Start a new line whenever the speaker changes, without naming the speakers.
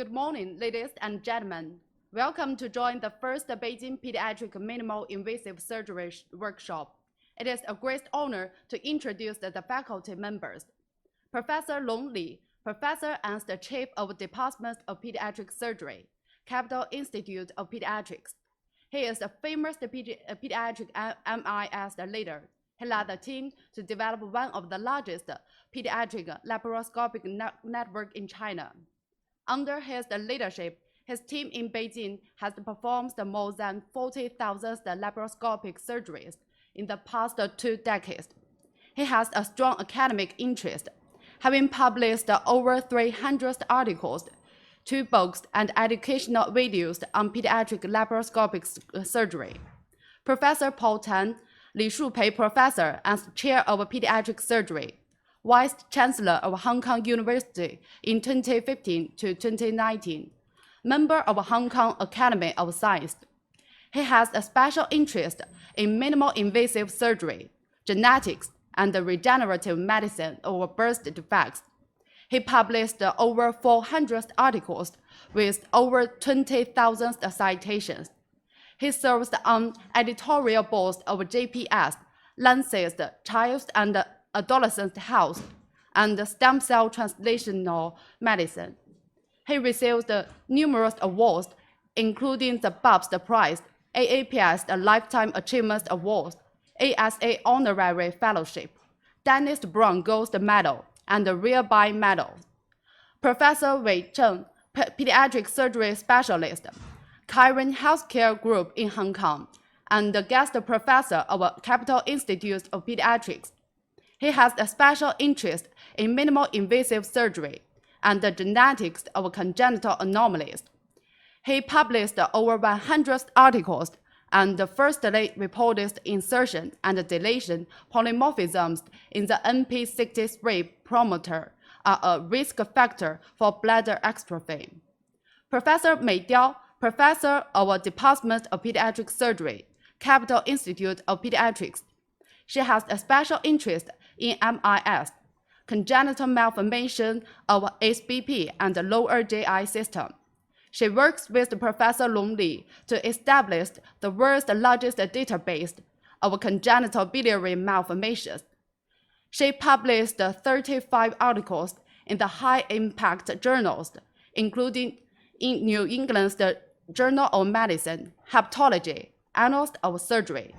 Good morning, ladies and gentlemen. Welcome to join the first Beijing Pediatric Minimal Invasive Surgery workshop. It is a great honor to introduce the faculty members. Professor Long Li, Professor and the Chief of Department of Pediatric Surgery, Capital Institute of Pediatrics. He is a famous pediatric MIS leader. He led the team to develop one of the largest pediatric laparoscopic network in China. Under his leadership, his team in Beijing has performed more than 40,000 laparoscopic surgeries in the past 2 decades. He has a strong academic interest, having published over 300 articles, 2 books, and educational videos on pediatric laparoscopic surgery. Professor Paul Tan, Li Shupei Professor and Chair of Pediatric Surgery, Vice Chancellor of Hong Kong University in 2015 to 2019, member of Hong Kong Academy of Science. He has a special interest in minimal invasive surgery, genetics, and regenerative medicine over birth defects. He published over 400 articles with over 20,000 citations. He serves on editorial boards of JPS, Lancet, Child and Adolescent Health, and Stem Cell Translational Medicine. He received numerous awards, including the Babs Prize, AAPS Lifetime Achievement Award, ASA Honorary Fellowship, Dennis Brown Gold Medal, and the Realby Medal. Professor Wei Cheng, Pediatric Surgery Specialist, Kairen Healthcare Group in Hong Kong, and the guest professor of Capital Institute of Pediatrics. He has a special interest in minimal invasive surgery and the genetics of congenital anomalies. He published over 100 articles and firstly reported insertion and deletion polymorphisms in the NP63 promoter are a risk factor for bladder atrophy. Professor Mei Diao, Professor of Department of Pediatric Surgery, Capital Institute of Pediatrics. She has a special interest in MIS, congenital malformation of SBP and the lower GI system. She works with Professor Long Li to establish the world's largest database of congenital biliary malformations. She published 35 articles in the high-impact journals, including in New England's Journal of Medicine, Hepatology, Annals of Surgery,